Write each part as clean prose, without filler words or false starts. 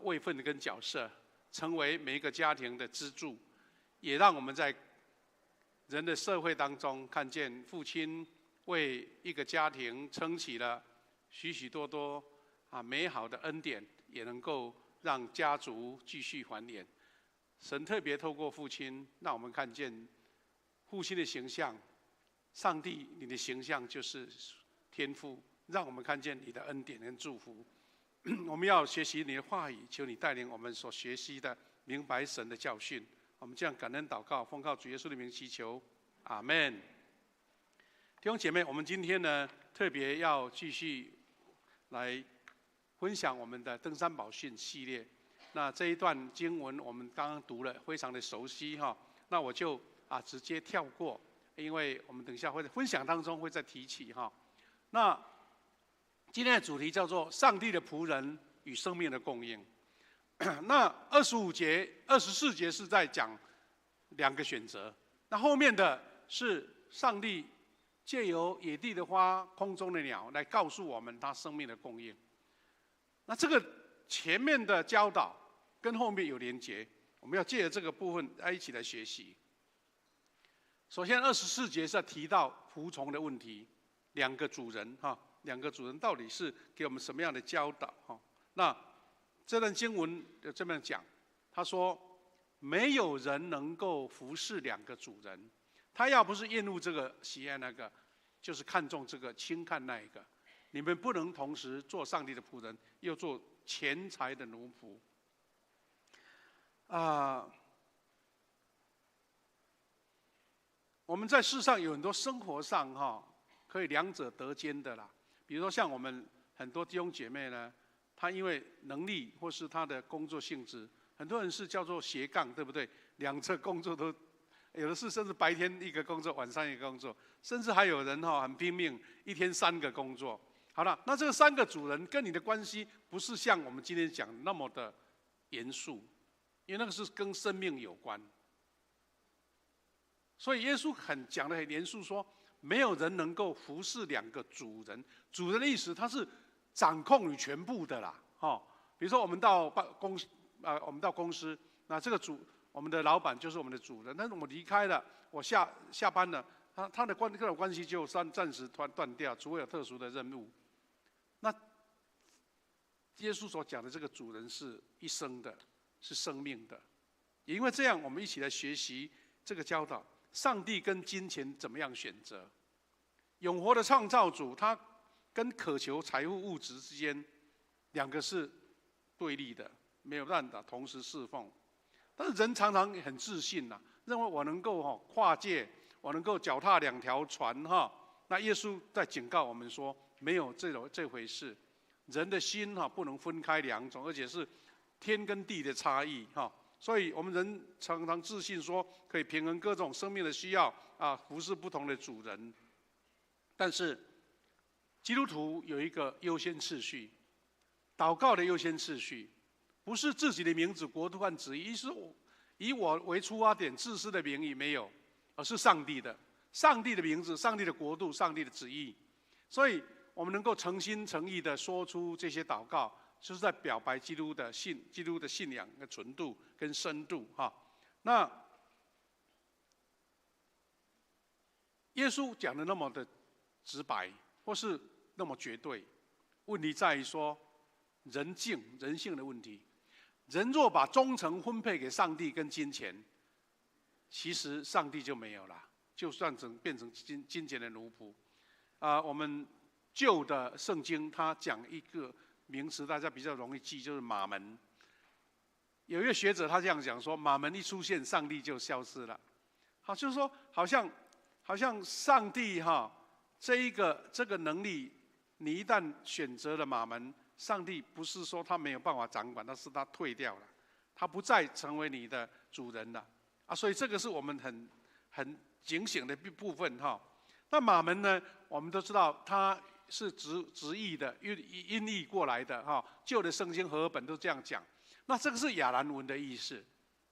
位分跟角色，成为每一个家庭的支柱，也让我们在人的社会当中看见父亲为一个家庭撑起了许许多多美好的恩典，也能够让家族继续繁衍。神特别透过父亲，让我们看见父亲的形象。上帝，你的形象就是天父，让我们看见你的恩典跟祝福。我们要学习你的话语，求你带领我们所学习的，明白神的教训。我们这样感恩祷告，奉靠主耶稣的名祈求，阿们。弟兄姐妹，我们今天呢，特别要继续来分享我们的登山宝训系列。那这一段经文我们刚刚读了，非常的熟悉哈。那我就直接跳过，因为我们等一下会在分享当中会再提起哈。那今天的主题叫做上帝的仆人与生命的供应。那25节、24节是在讲2个选择，那后面的是上帝借由野地的花、空中的鸟来告诉我们他生命的供应。那这个前面的教导跟后面有连结，我们要借着这个部分来一起来学习。首先24节是提到服从的问题，2个主人2个主人到底是给我们什么样的教导哈？那这段经文就这么讲，他说没有人能够服侍2个主人，他要不是厌恶这个喜爱那个，就是看重这个轻看那一个。你们不能同时做上帝的仆人，又做钱财的奴仆。我们在世上有很多生活上可以2者得兼的啦。比如说像我们很多弟兄姐妹呢，他因为能力或是他的工作性质，很多人是叫做斜杠，对不对？2侧工作都有的是，甚至白天一个工作，晚上一个工作，甚至还有人很拼命，一天3个工作。好了，那这个3个主人跟你的关系不是像我们今天讲那么的严肃，因为那个是跟生命有关。所以耶稣讲得很严肃，说没有人能够服侍2个主人。主人的意思，他是掌控你全部的啦。比如说我们到公司，那这个我们的老板就是我们的主人。但是我离开了，我下班了，他的各种关系就暂时断掉，除非有特殊的任务。那耶稣所讲的这个主人是一生的，是生命的。也因为这样，我们一起来学习这个教导。上帝跟金钱怎么样选择？永活的创造主，他跟渴求财富物质之间，2个是对立的，没有办法同时侍奉。但是人常常很自信认为我能够跨界，我能够脚踏2条船那耶稣在警告我们说，没有这回事。人的心不能分开2种，而且是天跟地的差异所以我们人常常自信说可以平衡各种生命的需要服侍不同的主人。但是基督徒有一个优先次序，祷告的优先次序，不是自己的名字、国度和旨意，是以我为出发点，自私的名义没有，而是上帝的名字、上帝的国度、上帝的旨意。所以我们能够诚心诚意的说出这些祷告，就是在表白基督的信仰的纯度跟深度那耶稣讲的那么的直白，或是那么绝对，问题在于说人性的问题。人若把忠诚分配给上帝跟金钱，其实上帝就没有了，就算变成金钱的奴仆。我们旧的圣经它讲一个名词，大家比较容易记，就是马门。有一个学者他这样讲说，马门一出现，上帝就消失了。就是说，好像上帝这个能力，你一旦选择了马门，上帝不是说他没有办法掌管，但是他退掉了，他不再成为你的主人了所以这个是我们很警醒的部分那马门呢，我们都知道他是直译的，音译过来的旧的圣经和合本都这样讲。那这个是亚兰文的意思，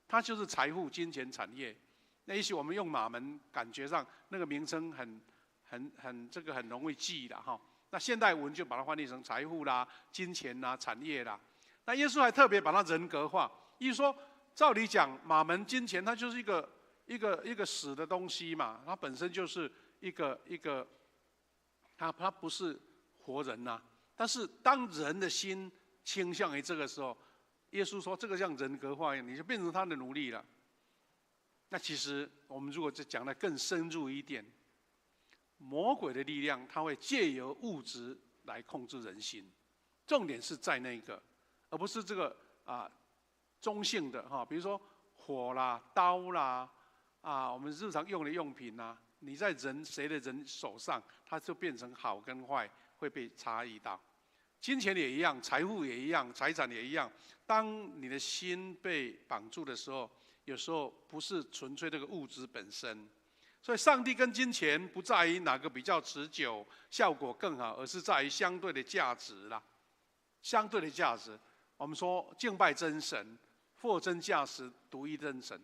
它就是财富、金钱、产业。那也许我们用马门，感觉上那个名称很容易记的那现代文就把它翻译成财富啦、金钱啦、产业啦。那耶稣还特别把它人格化，意思说，照理讲，马门金钱它就是一个死的东西嘛，它本身就是一个它不是活人呐。但是当人的心倾向于这个时候，耶稣说这个像人格化一样，你就变成他的奴隶了。那其实我们如果讲得更深入一点，魔鬼的力量，它会借由物质来控制人心，重点是在那个，而不是这个中性的哈，比如说火啦、刀啦我们日常用的用品啦，你在谁的人手上，它就变成好跟坏会被差异到。金钱也一样，财富也一样，财产也一样。当你的心被绑住的时候，有时候不是纯粹这个物质本身。所以，上帝跟金钱不在于哪个比较持久、效果更好，而是在于相对的价值啦。相对的价值，我们说敬拜真神，货真价实、独一真神，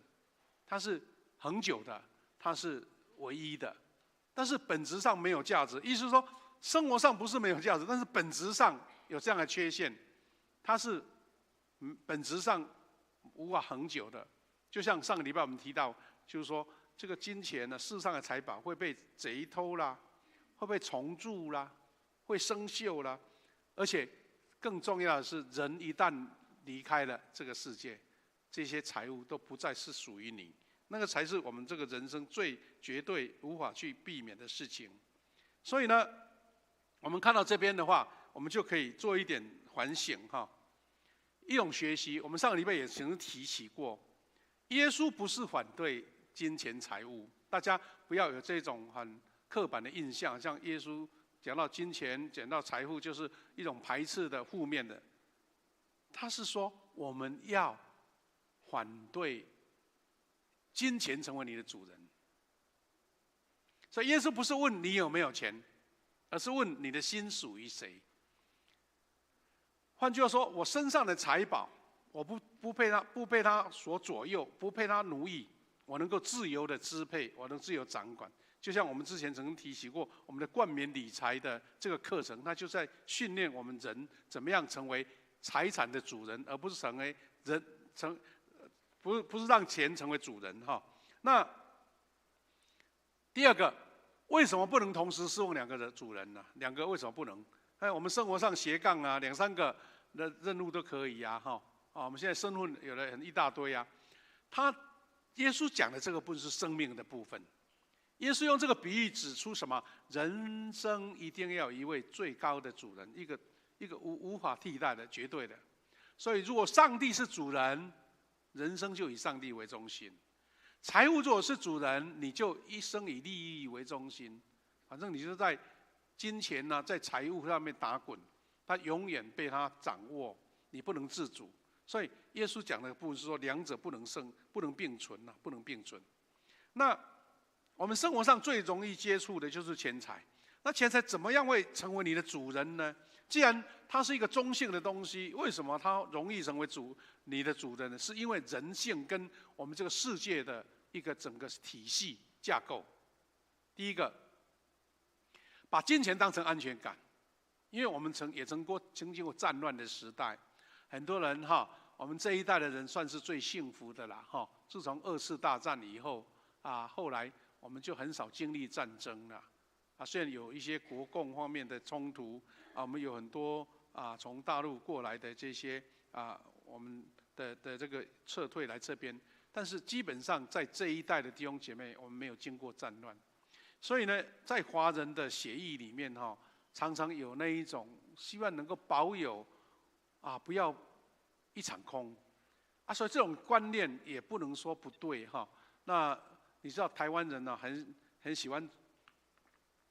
它是恒久的，它是唯一的，但是本质上没有价值。意思是说，生活上不是没有价值，但是本质上有这样的缺陷，它是本质上无法恒久的。就像上个礼拜我们提到，就是说这个金钱呢，世上的财宝会被贼偷啦，会被虫蛀啦，会生锈啦，而且更重要的是，人一旦离开了这个世界，这些财物都不再是属于你，那个才是我们这个人生最绝对无法去避免的事情。所以呢，我们看到这边的话，我们就可以做一点反省哈。一种学习，我们上个礼拜也曾经提起过，耶稣不是反对金钱财物，大家不要有这种很刻板的印象，像耶稣讲到金钱、讲到财富，就是一种排斥的、负面的。他是说，我们要反对金钱成为你的主人。所以耶稣不是问你有没有钱，而是问你的心属于谁。换句话说，我身上的财宝，我不被他所左右，不被他奴役，我能够自由的支配，我能自由掌管。就像我们之前曾经提起过，我们的冠冕理财的这个课程，它就在训练我们人怎么样成为财产的主人，而不是成为不是让钱成为主人哈。那第二个，为什么不能同时侍奉两个的主人呢？两个为什么不能？我们生活上斜杠啊，两三个的任务都可以啊哈。我们现在身份有了一大堆啊。耶稣讲的这个部分是生命的部分。耶稣用这个比喻指出什么？人生一定要有一位最高的主人，一个无法替代的、绝对的。所以，如果上帝是主人，人生就以上帝为中心；财务如果是主人，你就一生以利益为中心。反正你就在金钱呢，在财务上面打滚，它永远被他掌握，你不能自主。所以，耶稣讲的部分是说，两者不能并存啊，不能并存。那我们生活上最容易接触的就是钱财。那钱财怎么样会成为你的主人呢？既然它是一个中性的东西，为什么它容易成为你的主人呢？是因为人性跟我们这个世界的一个整个体系架构。第一个，把金钱当成安全感，因为我们曾经过战乱的时代，很多人我们这一代的人算是最幸福的啦自从2次大战以后后来我们就很少经历战争了虽然有一些国共方面的冲突我们有很多从大陆过来的这些我们的这个撤退来这边，但是基本上在这一代的弟兄姐妹，我们没有经过战乱，所以呢，在华人的血液里面常常有那一种希望能够保有不要一场空所以这种观念也不能说不对那你知道台湾人很喜欢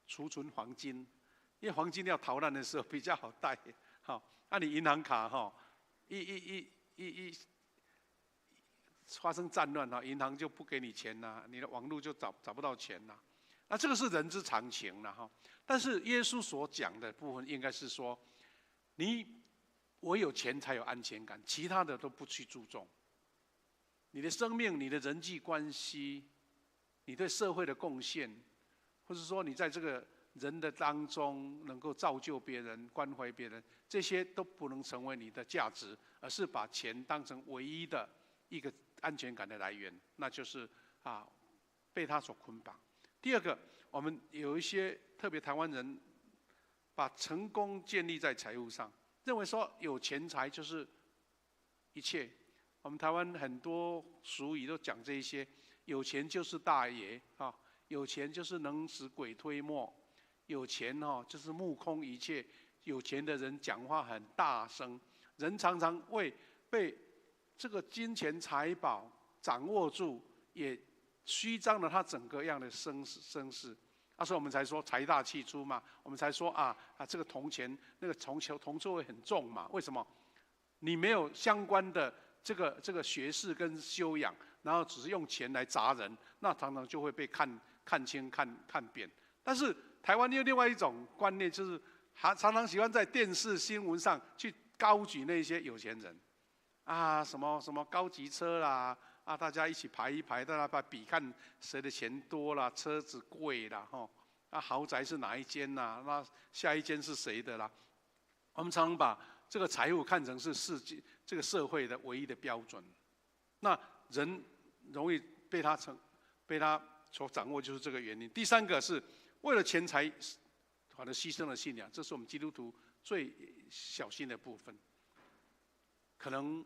储存黄金，因为黄金要逃难的时候比较好带你银行卡一发生战乱银行就不给你钱你的网络就找不到钱那这个是人之常情但是耶稣所讲的部分应该是说，你唯有钱才有安全感，其他的都不去注重。你的生命、你的人际关系、你对社会的贡献，或者说你在这个人的当中能够造就别人、关怀别人，这些都不能成为你的价值，而是把钱当成唯一的一个安全感的来源，那就是被他所捆绑。第二个，我们有一些特别台湾人，把成功建立在财务上，认为说有钱财就是一切。我们台湾很多俗语都讲这一些，有钱就是大爷啊，有钱就是能使鬼推磨，有钱就是目空一切，有钱的人讲话很大声，人常常被这个金钱财宝掌握住，也虚张了他整个样的声势。所以我们才说财大气粗嘛，我们才说这个铜钱那个铜臭味很重嘛。为什么？你没有相关的这个学识跟修养，然后只是用钱来砸人，那常常就会被看轻看扁。但是台湾有另外一种观念，就是常常喜欢在电视新闻上去高举那些有钱人，什么高级车啦，大家一起排一排，大家比看谁的钱多啦，车子贵啦，豪宅是哪一间啦，那下一间是谁的啦？我们常常把这个财务看成是这个社会的唯一的标准，那人容易被他所掌握，就是这个原因。第三个是为了钱财，反而牺牲了信仰，这是我们基督徒最小心的部分。可能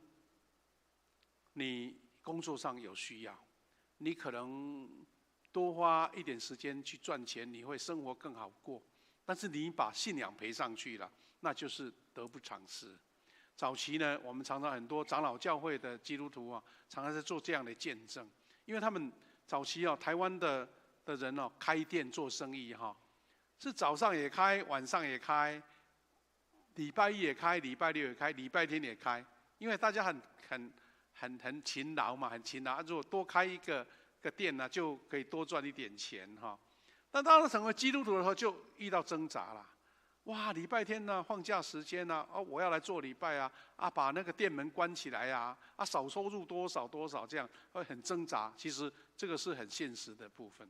你工作上有需要，你可能多花一点时间去赚钱，你会生活更好过。但是你把信仰赔上去了，那就是得不偿失。早期呢，我们常常很多长老教会的基督徒常常在做这样的见证，因为他们早期台湾的人开店做生意是早上也开，晚上也开，礼拜一也开，礼拜六也开，礼拜天也开，因为大家很勤劳嘛，很勤劳。如果多开一个店呢，就可以多赚一点钱但当他成为基督徒的时候，就遇到挣扎了。哇，礼拜天呢，放假时间呢，我要来做礼拜把那个店门关起来少收入多少多少，这样会很挣扎。其实这个是很现实的部分。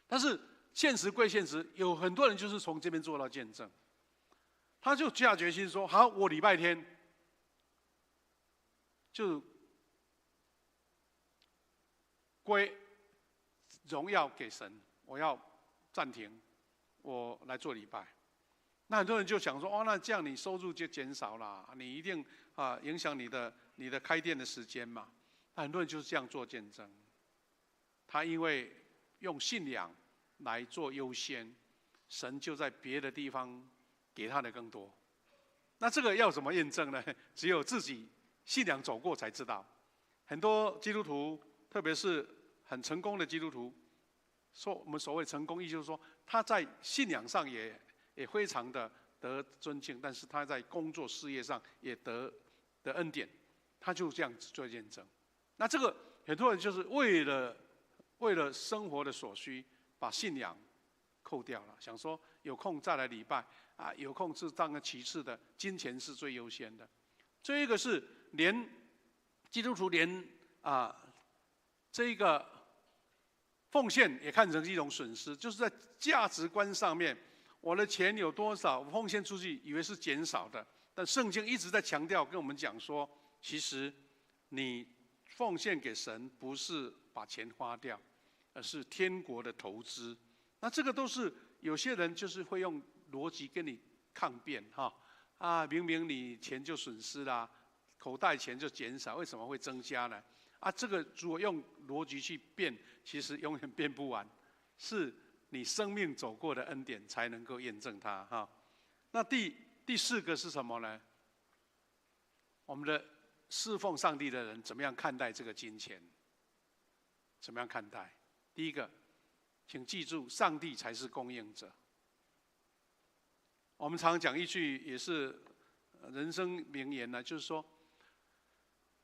但是现实归现实，有很多人就是从这边做到见证，他就下决心说：好，我礼拜天就归荣耀给神，我要暂停，我来做礼拜。那很多人就想说：那这样你收入就减少了，你一定影响你的开店的时间嘛。那很多人就是这样做见证，他因为用信仰来做优先，神就在别的地方给他的更多。那这个要怎么验证呢？只有自己信仰走过才知道。很多基督徒，特别是很成功的基督徒，我们所谓成功，意思就是说他在信仰上也非常的得尊敬，但是他在工作事业上也得恩典，他就这样子做见证。那这个很多人就是为了生活的所需，把信仰扣掉了，想说有空再来礼拜有空是当个其次的，金钱是最优先的。这一个是连基督徒连这个奉献也看成是一种损失，就是在价值观上面，我的钱有多少，我奉献出去以为是减少的，但圣经一直在强调跟我们讲说，其实你奉献给神不是把钱花掉，而是天国的投资。那这个都是有些人就是会用逻辑跟你抗辩明明你钱就损失啦，口袋钱就减少，为什么会增加呢？这个如果用逻辑去辩，其实永远辩不完，是你生命走过的恩典才能够验证它那第四个是什么呢？我们的侍奉上帝的人怎么样看待这个金钱？怎么样看待？第一个，请记住，上帝才是供应者。我们常讲一句也是人生名言呢，就是说，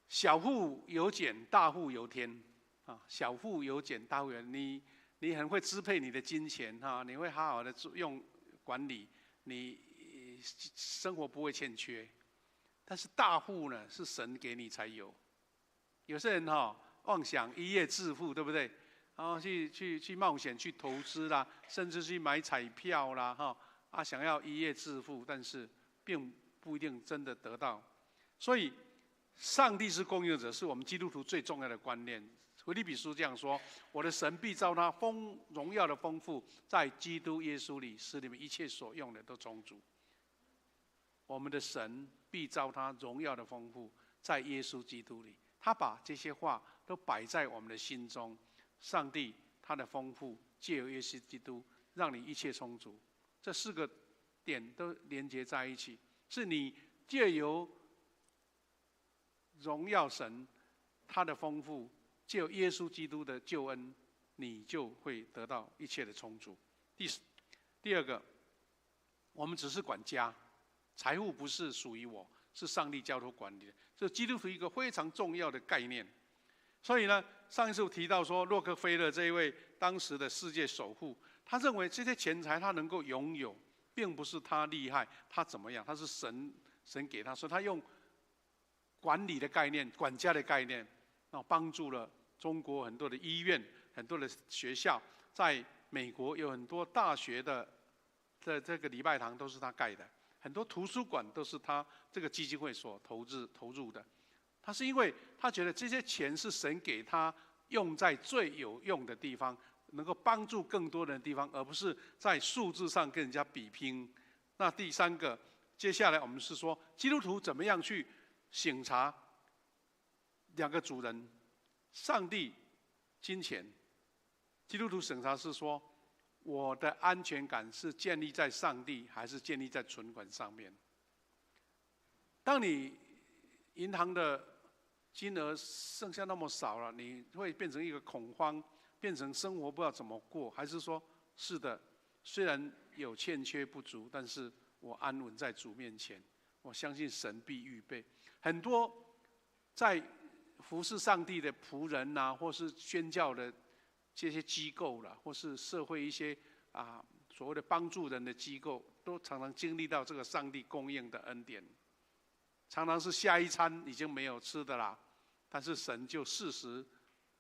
小户有俭，大户有天小户有俭，大户有天。你很会支配你的金钱你会好好的用管理，你生活不会欠缺。但是大户呢，是神给你才有。有些人妄想一夜致富，对不对？然后去冒险、去投资啦，甚至去买彩票啦，想要一夜致富，但是并不一定真的得到。所以，上帝是供应者，是我们基督徒最重要的观念。腓立比书这样说：“我的神必照他荣耀的丰富，在基督耶稣里，使你们一切所用的都充足。”我们的神必照他荣耀的丰富，在耶稣基督里，他把这些话都摆在我们的心中。上帝他的丰富，借由耶稣基督，让你一切充足。这4个点都连接在一起，是你借由荣耀神他的丰富，借由耶稣基督的救恩，你就会得到一切的充足。第二个，我们只是管家，财富不是属于我，是上帝交托管理的。这是基督徒一个非常重要的概念。所以呢，上一次我提到说，洛克菲勒这一位当时的世界首富，他认为这些钱财他能够拥有，并不是他厉害，他怎么样，他是神给他，所以他用管理的概念、管家的概念，帮助了中国很多的医院、很多的学校，在美国有很多大学的这个礼拜堂都是他盖的，很多图书馆都是他这个基金会所投入的。他是因为他觉得这些钱是神给他用在最有用的地方，能够帮助更多人的地方，而不是在数字上跟人家比拼。那第三个，接下来我们是说基督徒怎么样去省察2个主人：上帝、金钱。基督徒审查是说，我的安全感是建立在上帝，还是建立在存款上面？当你银行的金额剩下那么少了，你会变成一个恐慌，变成生活不知道怎么过，还是说，是的，虽然有欠缺不足，但是我安稳在主面前，我相信神必预备。很多在服侍上帝的仆人呐，或是宣教的这些机构啦，或是社会一些所谓的帮助人的机构，都常常经历到这个上帝供应的恩典。常常是下一餐已经没有吃的啦，但是神就适时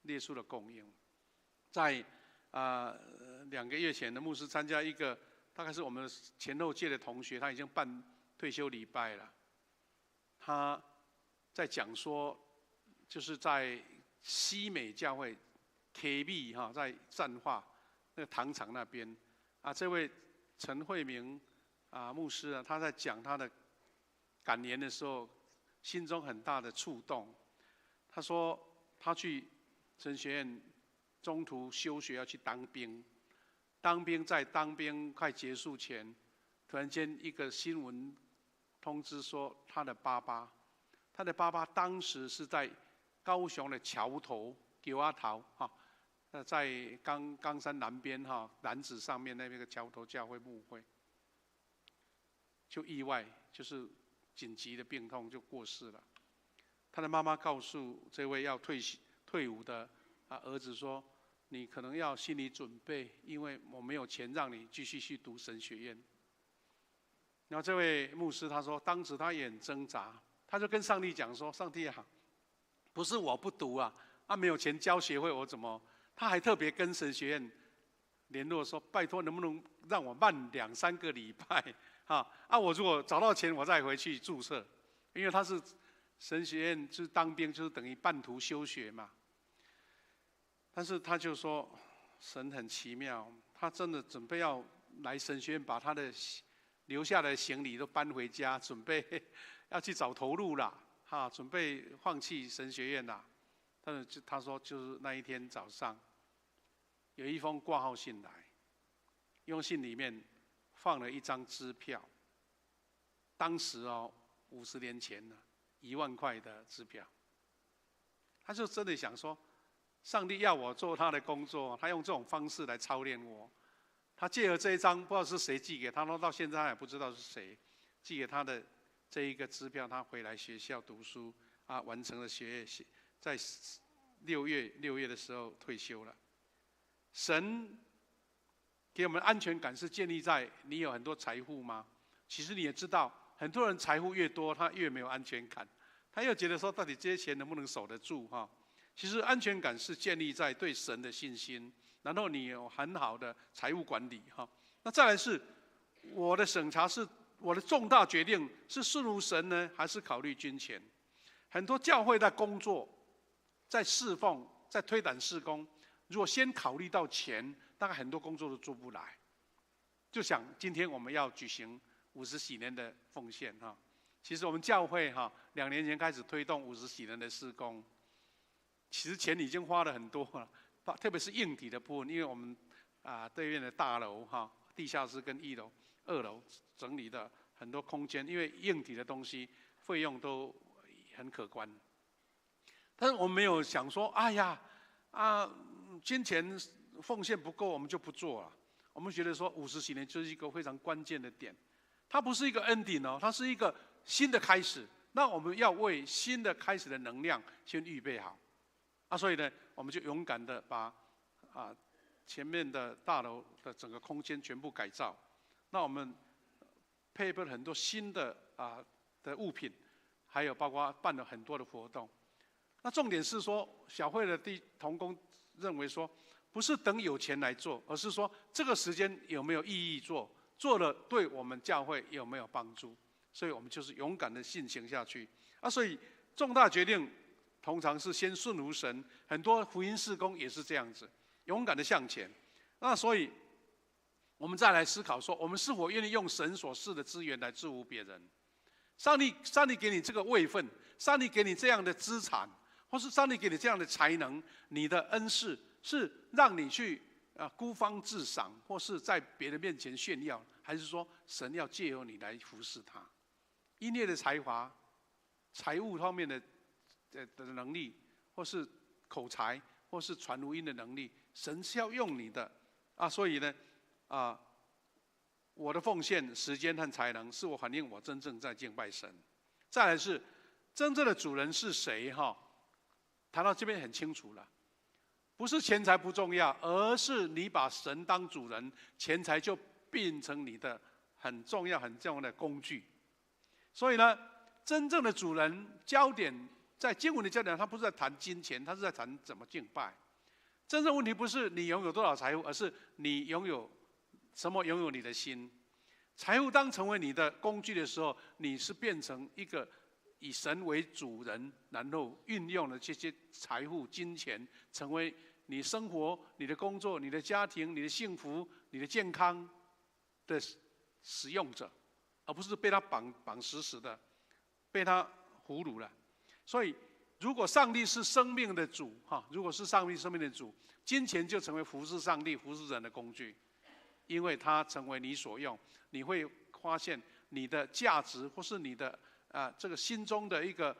列出了供应。在2个月前的牧师参加一个大概是我们前后届的同学，他已经办退休礼拜了。他在讲说，就是在西美教会 KB 在彰化那个糖厂那边这位陈慧明牧师他在讲他的感言的时候，心中很大的触动。他说他去神学院中途休学要去当兵，在当兵快结束前，突然间一个新闻通知说他的爸爸当时是在高雄的桥头在冈山南边楠梓上面那边的桥头教会牧会，就意外就是紧急的病痛就过世了。他的妈妈告诉这位要退伍的儿子说：“你可能要心理准备，因为我没有钱让你继续去读神学院。”然后这位牧师他说，当时他也很挣扎，他就跟上帝讲说：“上帝啊，不是我不读没有钱交学费，我怎么？”他还特别跟神学院联络说：“拜托，能不能让我慢2、3个礼拜？我如果找到钱，我再回去注册。”因为他是神学院，就是当兵，就是等于半途休学嘛。但是他就说，神很奇妙，他真的准备要来神学院，把他的留下的行李都搬回家，准备要去找投入了，准备放弃神学院了。但是他说，就是那一天早上，有一封挂号信来，用信里面放了一张支票。当时50年前1万块的支票。他就真的想说，上帝要我做他的工作，他用这种方式来操练我。他借了这一张，不知道是谁寄给他，到现在他也不知道是谁寄给他的这一个支票。他回来学校读书完成了学业，在6月的时候退休了。神给我们安全感是建立在你有很多财富吗？其实你也知道，很多人财富越多，他越没有安全感，他又觉得说，到底这些钱能不能守得住其实安全感是建立在对神的信心，然后你有很好的财务管理哈。那再来是我的审查是我的重大决定是顺服神呢，还是考虑金钱？很多教会在工作、在侍奉、在推展事工，如果先考虑到钱，大概很多工作都做不来。就想今天我们要举行50喜年的奉献哈，其实我们教会哈2年前开始推动50喜年的事工，其实钱已经花了很多了，特别是硬体的部分，因为我们对面的大楼哈，地下室跟1楼、2楼整理的很多空间，因为硬体的东西费用都很可观。但是我们没有想说，哎呀金钱奉献不够，我们就不做了。我们觉得说50喜年就是一个非常关键的点，它不是一个 ending 哦，它是一个新的开始。那我们要为新的开始的能量先预备好。所以呢，我们就勇敢的把前面的大楼的整个空间全部改造。那我们配备了很多新的的物品，还有包括办了很多的活动。那重点是说，小会的同工认为说，不是等有钱来做，而是说这个时间有没有意义做，做了对我们教会有没有帮助。所以我们就是勇敢的信行下去。所以重大决定通常是先顺服神，很多福音事工也是这样子，勇敢的向前。那所以我们再来思考说，我们是否愿意用神所赐的资源来祝福别人？上帝给你这个位分，上帝给你这样的资产，或是上帝给你这样的才能，你的恩赐是让你去孤芳自赏，或是在别人面前炫耀，还是说神要借由你来服侍他？音乐的才华、财务方面的能力，或是口才，或是传福音的能力，神是要用你的所以呢我的奉献、时间和才能，是我反映我真正在敬拜神。再来是真正的主人是谁哈？谈到这边很清楚了，不是钱财不重要，而是你把神当主人，钱财就变成你的很重要的工具。所以呢，真正的主人焦点在经文的焦点，他不是在谈金钱，他是在谈怎么敬拜。真正问题不是你拥有多少财富，而是你拥有什么，拥有你的心。财富当成为你的工具的时候，你是变成一个以神为主人，然后运用了这些财富、金钱，成为你生活、你的工作、你的家庭、你的幸福、你的健康的使用者，而不是被他绑死死的，被他俘虏了。所以，如果上帝是生命的主如果是上帝生命的主，金钱就成为服侍上帝、服侍人的工具，因为它成为你所用，你会发现你的价值或是你的这个心中的一个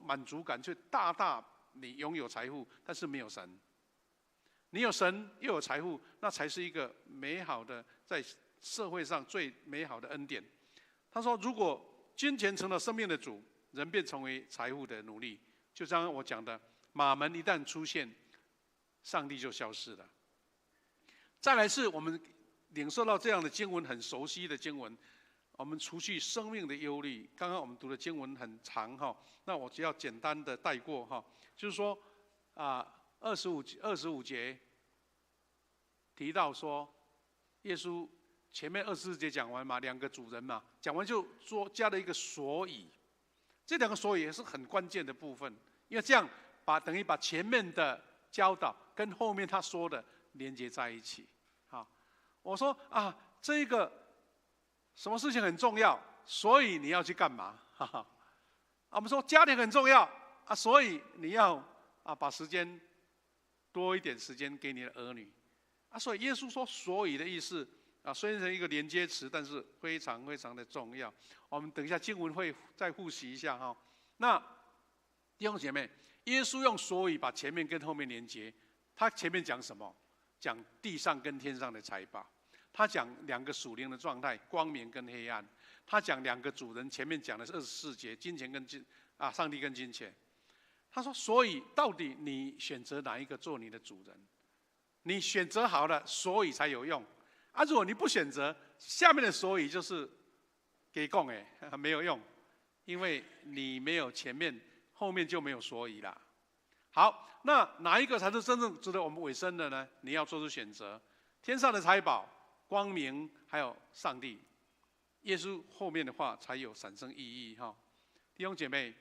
满足感，就大大你拥有财富，但是没有神。你有神又有财富，那才是一个美好的在社会上最美好的恩典。他说，如果金钱成了生命的主，人便成为财富的奴隶。就像我讲的，马门一旦出现，上帝就消失了。再来是我们领受到这样的经文，很熟悉的经文，我们除去生命的忧虑。刚刚我们读的经文很长那我只要简单的带过就是说25节提到说，耶稣前面24节讲完嘛，2个主人嘛，讲完就说加了一个所以，这2个所以也是很关键的部分，因为这样等于把前面的教导跟后面他说的连接在一起。我说这个什么事情很重要，所以你要去干嘛？我们说家庭很重要所以你要把时间多一点时间给你的儿女所以耶稣说所以的意思虽然是一个连接词，但是非常非常的重要。我们等一下经文会再复习一下那弟兄姐妹，耶稣用所以把前面跟后面连接。他前面讲什么？讲地上跟天上的财宝。他讲2个属灵的状态，光明跟黑暗。他讲2个主人，前面讲的是24节，金钱跟上帝跟金钱。他说，所以到底你选择哪一个做你的主人？你选择好了，所以才有用如果你不选择，下面的所以就是给供没有用，因为你没有前面，后面就没有所以啦。好，那哪一个才是真正值得我们委身的呢？你要做出选择：天上的财宝、光明，还有上帝。耶稣后面的话才有产生意义哈。弟兄姐妹，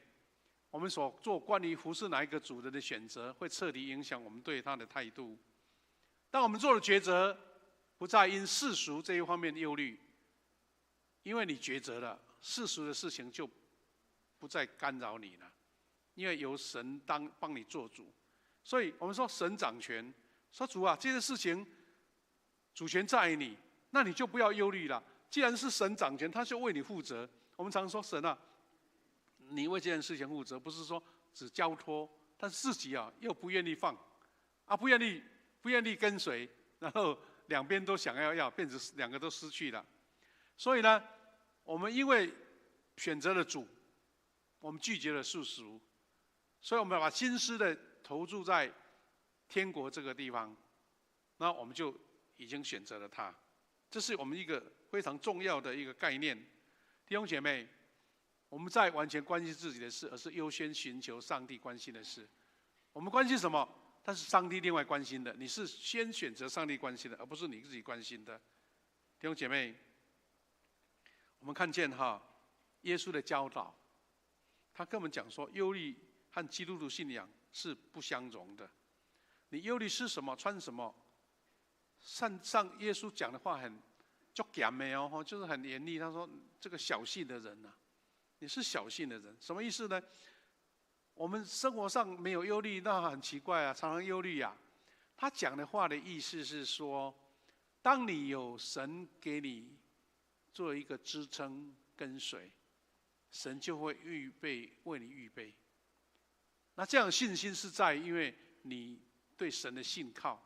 我们所做关于服侍哪一个主人的选择，会彻底影响我们对他的态度。当我们做了抉择，不再因世俗这一方面忧虑，因为你抉择了，世俗的事情就不再干扰你了，因为由神帮你做主。所以我们说神掌权，说主啊，这些事情主权在于你，那你就不要忧虑了。既然是神掌权，他就为你负责。我们常说神啊，你为这件事情负责，不是说只交托，但是自己啊又不愿意放，啊不愿意跟随，然后两边都想要，变成两个都失去了。所以呢，我们因为选择了主，我们拒绝了世俗，所以我们把心思的投注在天国这个地方，那我们就已经选择了他。这是我们一个非常重要的一个概念。弟兄姐妹，我们在完全关心自己的事，而是优先寻求上帝关心的事。我们关心什么？但是上帝另外关心的，你是先选择上帝关心的，而不是你自己关心的。弟兄姐妹，我们看见耶稣的教导，他跟我们讲说，忧虑和基督徒信仰是不相容的。你忧虑吃什么、穿什么，上耶稣讲的话很就严的哦，就是很严厉。他说：“这个小信的人啊，你是小信的人，什么意思呢？我们生活上没有忧虑，那很奇怪啊，常常忧虑啊。”他讲的话的意思是说，当你有神给你做一个支撑跟随，神就会为你预备。那这样的信心是在于，因为你对神的信靠，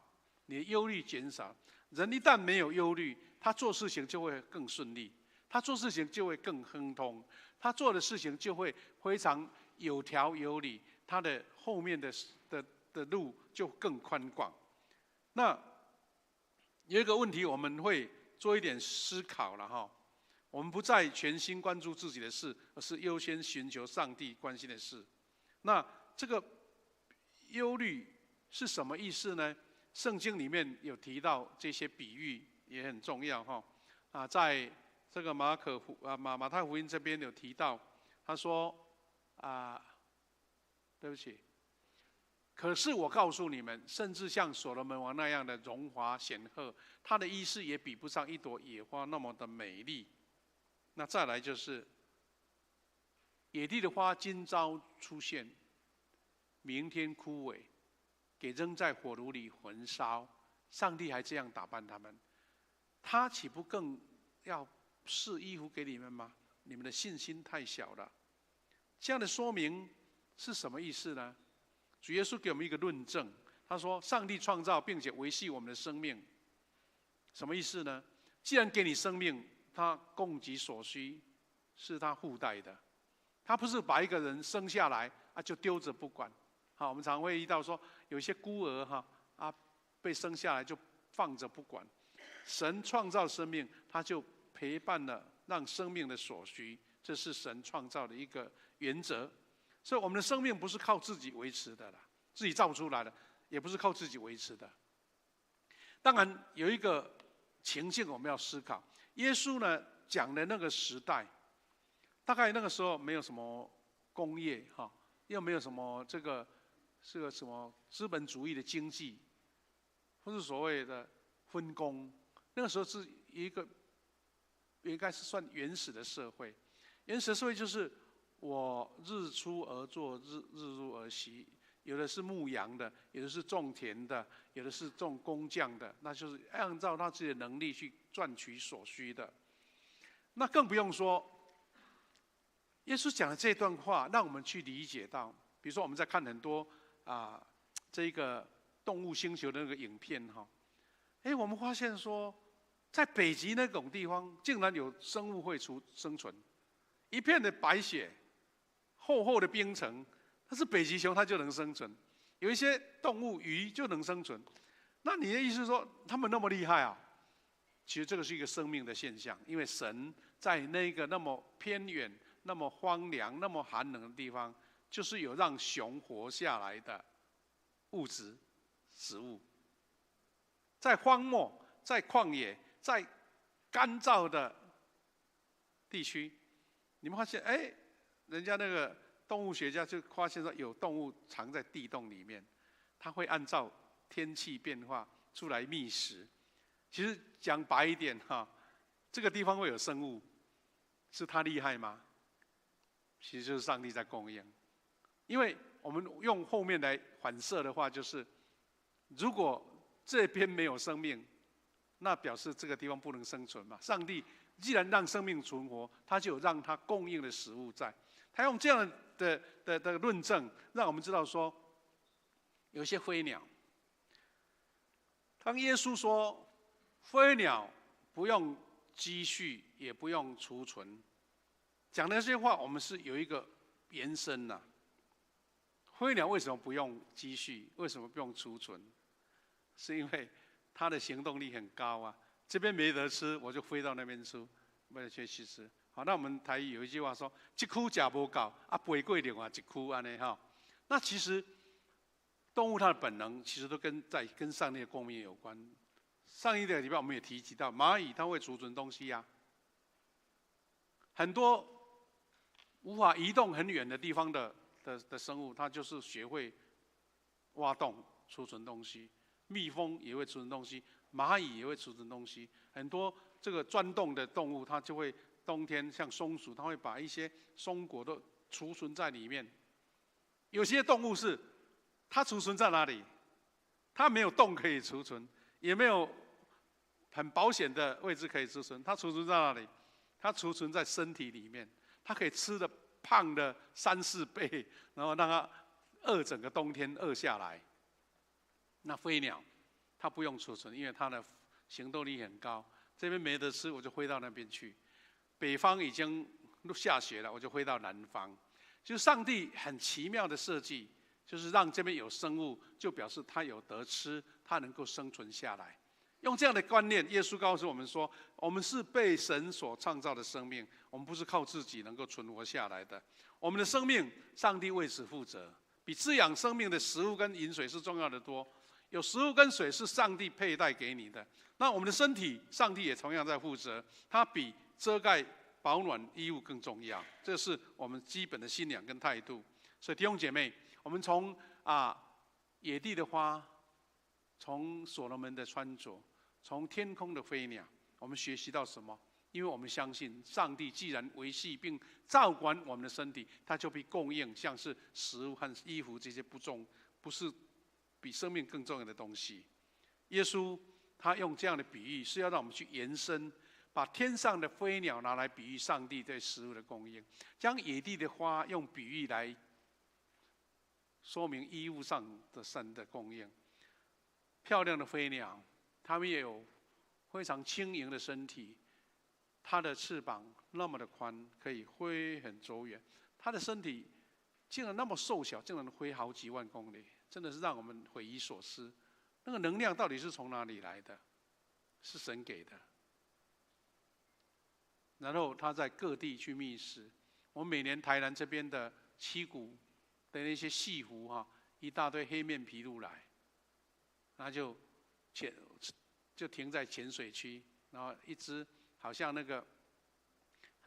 你的忧虑减少。人一旦没有忧虑，他做事情就会更顺利，他做事情就会更亨通，他做的事情就会非常有条有理，他的后面的路就更宽广。那有一个问题，我们会做一点思考了哈。我们不再全心关注自己的事，而是优先寻求上帝关心的事。那这个忧虑是什么意思呢？圣经里面有提到这些比喻，也很重要哈。在这个马太福音这边有提到，他说对不起，可是我告诉你们，甚至像所罗门王那样的荣华显赫，他的衣饰也比不上一朵野花那么的美丽。那再来就是野地的花，今朝出现，明天枯萎，给扔在火炉里焚烧。上帝还这样打扮他们，他岂不更要赐衣服给你们吗？你们的信心太小了。这样的说明是什么意思呢？主耶稣给我们一个论证，他说：上帝创造并且维系我们的生命，什么意思呢？既然给你生命，他供给所需，是他附带的。他不是把一个人生下来就丢着不管。我们常会遇到说，有一些孤儿被生下来就放着不管。神创造生命，他就陪伴了，让生命的所需，这是神创造的一个原则。所以我们的生命不是靠自己维持的啦，自己造出来的，也不是靠自己维持的。当然有一个情境我们要思考，耶稣呢讲的那个时代，大概那个时候没有什么工业又没有什么这个什么资本主义的经济，或是所谓的分工。那个时候是一个应该是算原始的社会。原始的社会就是我日出而作，日入而息。有的是牧羊的，有的是种田的，有的是种工匠的，那就是按照他自己的能力去赚取所需的。那更不用说，耶稣讲的这段话，让我们去理解到，比如说我们在看很多这个动物星球的那个影片我们发现说，在北极那种地方，竟然有生物会生存，一片的白雪，厚厚的冰层，但是北极熊它就能生存，有一些动物鱼就能生存。那你的意思是说，他们那么厉害啊？其实这个是一个生命的现象，因为神在那个那么偏远、那么荒凉、那么寒冷的地方，就是有让熊活下来的物质、食物。在荒漠、在旷野、在干燥的地区，你们发现，人家那个动物学家就发现说，有动物藏在地洞里面，它会按照天气变化出来觅食。其实讲白一点这个地方会有生物，是它厉害吗？其实就是上帝在供应。因为我们用后面来反射的话，就是如果这边没有生命，那表示这个地方不能生存嘛。上帝既然让生命存活，他就有让他供应的食物在。他用这样的论证，让我们知道说，有些飞鸟，当耶稣说飞鸟不用积蓄，也不用储存，讲的这些话，我们是有一个延伸呐。飞鸟为什么不用积蓄？为什么不用储存？是因为它的行动力很高啊。这边没得吃，我就飞到那边去，为了去吃。好，那我们台语有一句话说：“一窟吃不够，飞过另外一窟安尼哈。”那其实动物它的本能其实都跟上帝的供应有关。上一个礼拜我们也提及到，蚂蚁它会储存东西啊。很多无法移动很远的地方的生物，它就是学会挖洞储存东西。蜜蜂也会储存东西，蚂蚁也会储存东西。很多这个钻洞的动物，它就会冬天像松鼠，它会把一些松果都储存在里面。有些动物是它储存在哪里？它没有洞可以储存，也没有很保险的位置可以储存。它储存在哪里？它储存在身体里面。它可以吃的胖的3、4倍，然后让它饿整个冬天饿下来。那飞鸟，它不用储存，因为它的行动力很高。这边没得吃，我就飞到那边去。北方已经下雪了，我就飞到南方。就是上帝很奇妙的设计，就是让这边有生物，就表示它有得吃，它能够生存下来。用这样的观念，耶稣告诉我们说，我们是被神所创造的生命，我们不是靠自己能够存活下来的。我们的生命，上帝为此负责，比滋养生命的食物跟饮水是重要的多。有食物跟水是上帝佩戴给你的，那我们的身体，上帝也同样在负责，它比遮盖、保暖衣物更重要。这是我们基本的信仰跟态度。所以弟兄姐妹，我们从野地的花，从所罗门的穿着，从天空的飞鸟，我们学习到什么？因为我们相信，上帝既然维系并照管我们的身体，他就必供应像是食物和衣服这些不是比生命更重要的东西。耶稣他用这样的比喻，是要让我们去延伸，把天上的飞鸟拿来比喻上帝对食物的供应，将野地的花用比喻来说明衣物上的神的供应。漂亮的飞鸟，它们也有非常轻盈的身体，它的翅膀那么的宽，可以飞很走远。它的身体竟然那么瘦小，竟然飞好几万公里，真的是让我们匪夷所思。那个能量到底是从哪里来的？是神给的。然后他在各地去觅食。我们每年台南这边的七股的那些细湖一大堆黑面琵鹭来，然后就停在浅水区，然后一只好像那个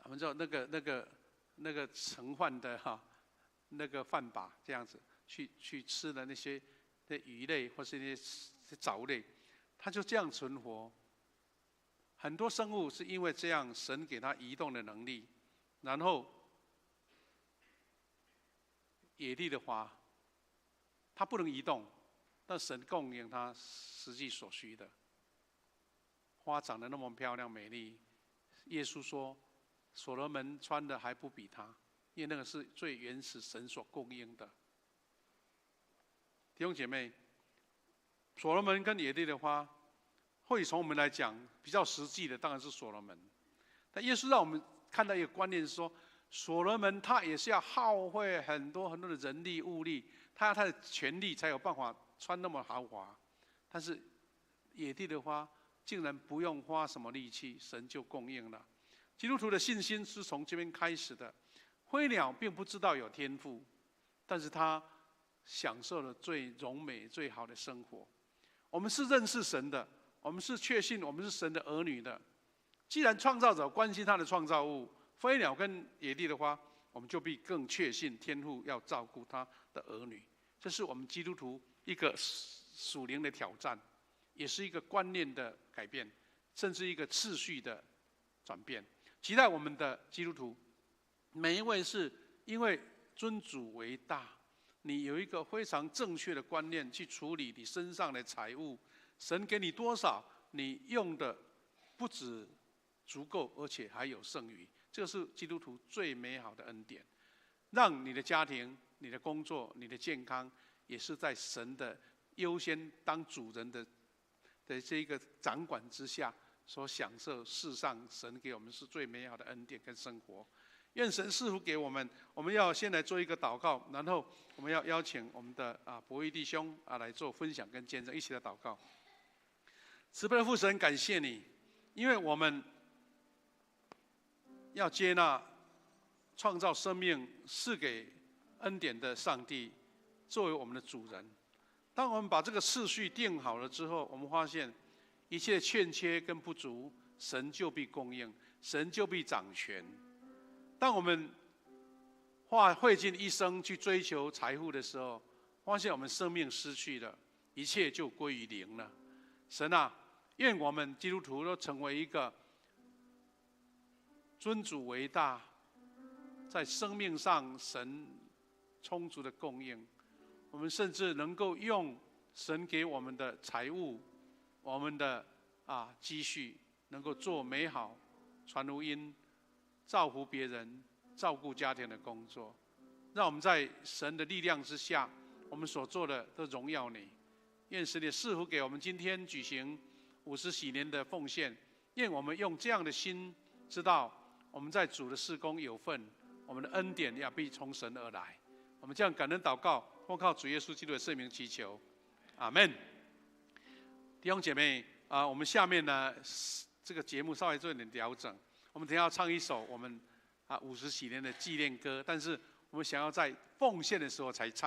我们说那个盛饭的那个饭把这样子去吃的那些鱼类或是那些藻类，它就这样存活。很多生物是因为这样，神给它移动的能力，然后野地的花，它不能移动，但神供应它实际所需的。花长得那么漂亮美丽，耶稣说，所罗门穿的还不比它，因为那个是最原始神所供应的。弟兄姐妹，所罗门跟野地的花，或许从我们来讲比较实际的当然是所罗门，但耶稣让我们看到一个观念是说，所罗门他也是要耗费很多很多的人力物力，他的权力才有办法穿那么豪华。但是野地的花竟然不用花什么力气，神就供应了。基督徒的信心是从这边开始的。飞鸟并不知道有天赋，但是它享受了最荣美、最好的生活。我们是认识神的，我们是确信我们是神的儿女的。既然创造者关心他的创造物，飞鸟跟野地的花，我们就必更确信天父要照顾他的儿女。这是我们基督徒一个属灵的挑战，也是一个观念的改变，甚至一个次序的转变。期待我们的基督徒，每一位是因为尊主为大，你有一个非常正确的观念去处理你身上的财物。神给你多少，你用的不止足够，而且还有剩余。这是基督徒最美好的恩典，让你的家庭、你的工作、你的健康，也是在神的优先当主人的这个掌管之下，所享受世上神给我们是最美好的恩典跟生活。愿神赐福给我们。我们要先来做一个祷告，然后我们要邀请我们的伯义弟兄来做分享跟见证，一起来祷告。慈悲的父神，感谢你，因为我们要接纳创造生命赐给恩典的上帝作为我们的主人。当我们把这个次序定好了之后，我们发现一切欠缺跟不足，神就必供应，神就必掌权。当我们费尽一生去追求财富的时候，发现我们生命失去了，一切就归于零了。神啊，愿我们基督徒都成为一个尊主为大，在生命上神充足的供应。我们甚至能够用神给我们的财物，我们的积蓄，能够做美好、传福音、造福别人、照顾家庭的工作。让我们在神的力量之下，我们所做的都荣耀你。愿神也赐福给我们今天举行50喜年的奉献。愿我们用这样的心，知道我们在主的事工有份，我们的恩典也必从神而来。我们这样感恩祷告，奉靠主耶稣基督的圣名祈求，阿们。弟兄姐妹我们下面呢这个节目稍微做一点调整。我们等一下要唱一首我们50喜年的纪念歌，但是我们想要在奉献的时候才唱。